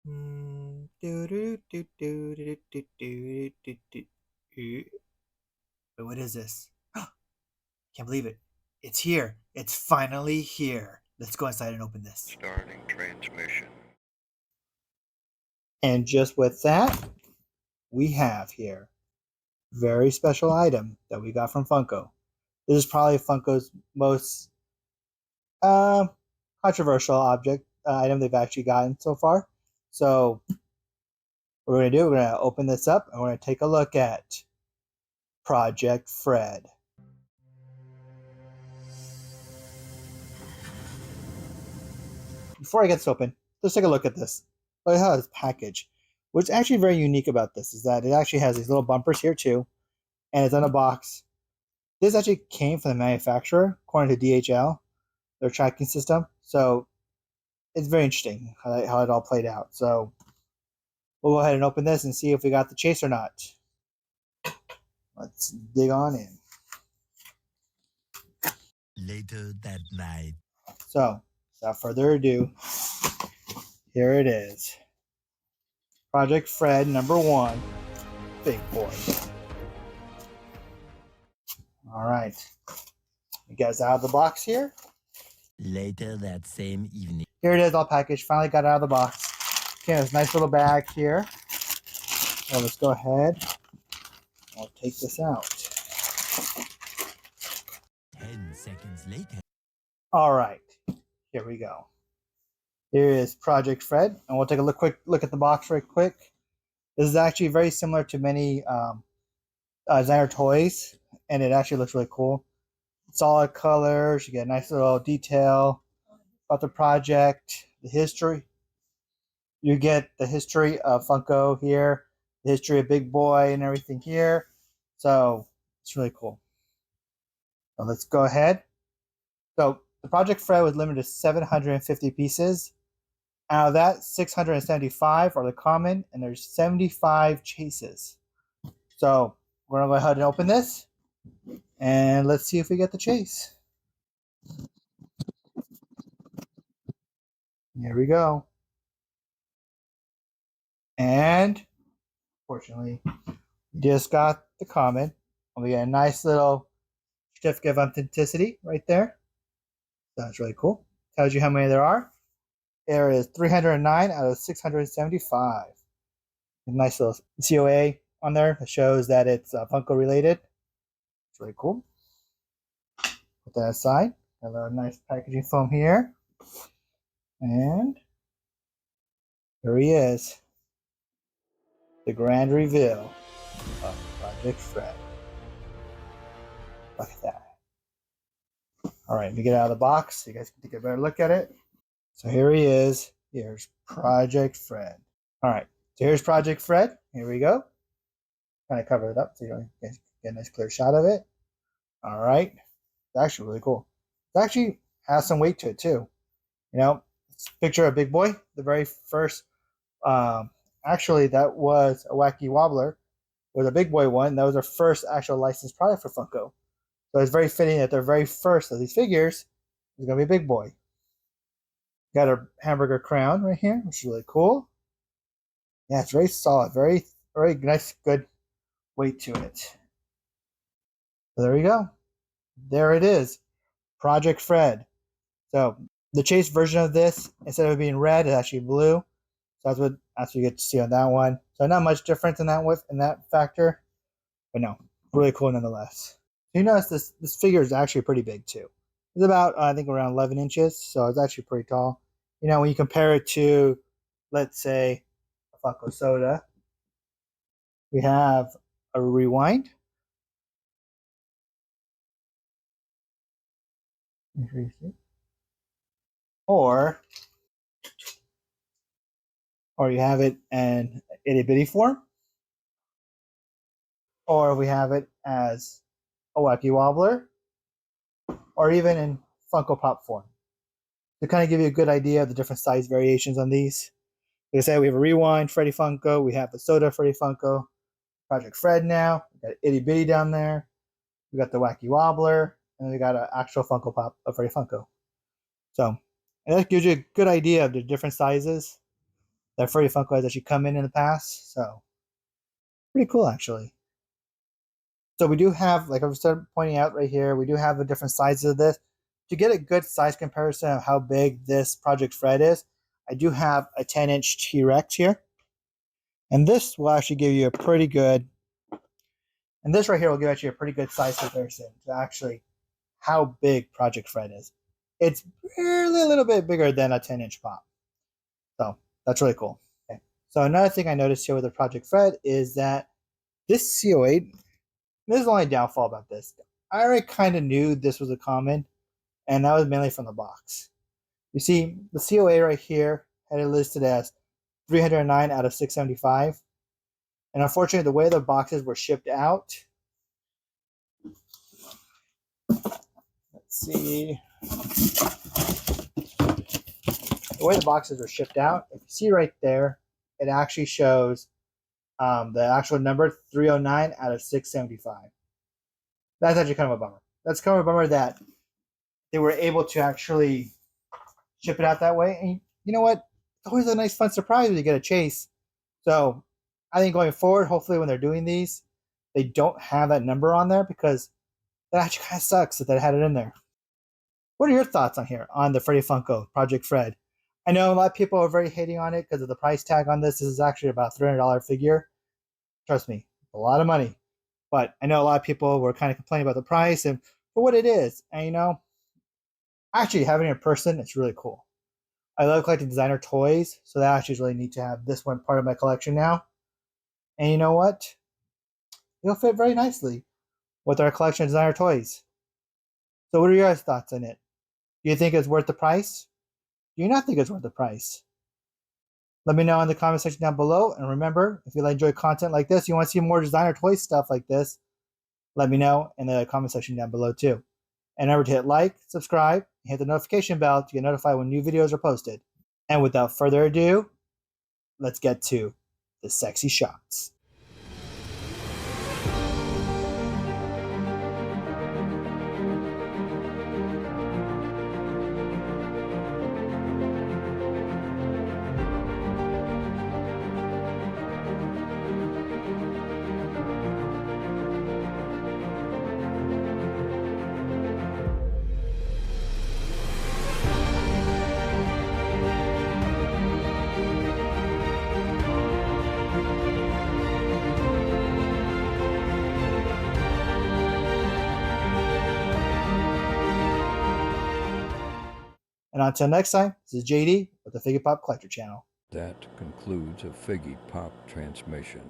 What is this? Can't believe it. It's here. It's finally here. Let's go inside and open this. Starting transmission. And just with that, we have here very special item that we got from Funko. This is probably Funko's most uh, controversial object item they've actually gotten so far. So what we're gonna do, we're gonna open this up and we're gonna take a look at Project Fred. Before I get this open, let's take a look at this. Look at how it's packaged. What's actually very unique about this is that it actually has these little bumpers here too, and it's on a box. This actually came from the manufacturer, according to DHL, their tracking system. So it's very interesting how it all played out. So we'll go ahead and open this and see if we got the chase or not. Let's dig on in. Later that night. So, without further ado, here it is. Project Fred #1, Big Boy. All right. You guys out of the box here? Later that same evening. Here it is, all packaged. Finally got it out of the box. Okay, this nice little bag here. So let's go ahead. I'll take this out. 10 seconds later. All right. Here we go. Here is Project Fred, and we'll take a quick look at the box right quick. This is actually very similar to many designer toys, and it actually looks really cool. Solid colors. You get a nice little detail about the project, the history. You get the history of Funko here, the history of Big Boy and everything here. So it's really cool. So let's go ahead. So the Project Fred was limited to 750 pieces. Out of that, 675 are the common, and there's 75 chases. So we're gonna go ahead and open this, and let's see if we get the chase. Here we go. And fortunately, we just got the common, and we get a nice little certificate of authenticity right there. That's really cool. Tells you how many there are. There is 309 out of 675. A nice little COA on there that shows that it's Funko related. It's really cool. Put that aside. Got a little nice packaging foam here. And here he is. The grand reveal of Project Fred. Look at that. All right, let me get out of the box so you guys can take a better look at it. So here he is. Here's Project Fred. All right, so here's Project Fred. Here we go. Kind of cover it up so you get a nice clear shot of it. All right, it's actually really cool. It actually has some weight to it too. You know, it's a picture of Big Boy, the very first. Actually, that was a Wacky Wobbler, was a Big Boy one. That was their first actual licensed product for Funko. So it's very fitting that their very first of these figures is going to be Big Boy. Got a hamburger crown right here, which is really cool. Yeah, it's very solid, very nice, good weight to it. So there we go. There it is, Project Fred. So the chase version of this, instead of being red, it's actually blue. So that's what you get to see on that one. So not much difference in that factor, but no, really cool nonetheless. So you notice this figure is actually pretty big too. It's about I think around 11 inches, so it's actually pretty tall. You know, when you compare it to, let's say, a Funko Soda, we have a Rewind. Or you have it in itty bitty form, or we have it as a Wacky Wobbler, or even in Funko Pop form. To kind of give you a good idea of the different size variations on these. Like I said, we have a Rewind Freddy Funko, we have the Soda Freddy Funko, Project Fred now, we got itty bitty down there, we got the Wacky Wobbler, and then we got an actual Funko Pop of Freddy Funko. So, and that gives you a good idea of the different sizes. that Freddy Funko has actually come in the past. So pretty cool, actually. So we do have, like I was pointing out right here, we do have the different sizes of this. To get a good size comparison of how big this Project Fred is, I do have a 10-inch T-Rex here. And this will actually give you a pretty good, and this right here will give you a pretty good size comparison to actually how big Project Fred is. It's barely a little bit bigger than a 10-inch pop. So that's really cool. Okay. So another thing I noticed here with the Project Fred is that this CO8, this is the only downfall about this. I already kind of knew this was a common, and that was mainly from the box. You see, the COA right here had it listed as 309 out of 675. And unfortunately, the way the boxes were shipped out, let's see, the way the boxes were shipped out, if you see right there, it actually shows the actual number 309 out of 675. That's actually kind of a bummer. That's kind of a bummer that they were able to actually ship it out that way. And you know what? It's always a nice, fun surprise when you get a chase. So I think going forward, hopefully when they're doing these, they don't have that number on there because that actually kind of sucks that they had it in there. What are your thoughts on here on the Freddy Funko Project Fred? I know a lot of people are very hating on it because of the price tag on this. This is actually about a $300 figure. Trust me, a lot of money. But I know a lot of people were kind of complaining about the price and for what it is. And you know, actually having it in person, it's really cool. I love collecting designer toys, so that actually is really neat to have this one part of my collection now. And you know what? It'll fit very nicely with our collection of designer toys. So what are your guys' thoughts on it? Do you think it's worth the price? Do you not think it's worth the price? Let me know in the comment section down below. And remember, if you enjoy content like this, you want to see more designer toy stuff like this, let me know in the comment section down below too. And remember to hit like, subscribe, and hit the notification bell to get notified when new videos are posted. And without further ado, let's get to the sexy shots. And until next time, this is JD with the Figgy Pop Collector Channel. That concludes a Figgy Pop transmission.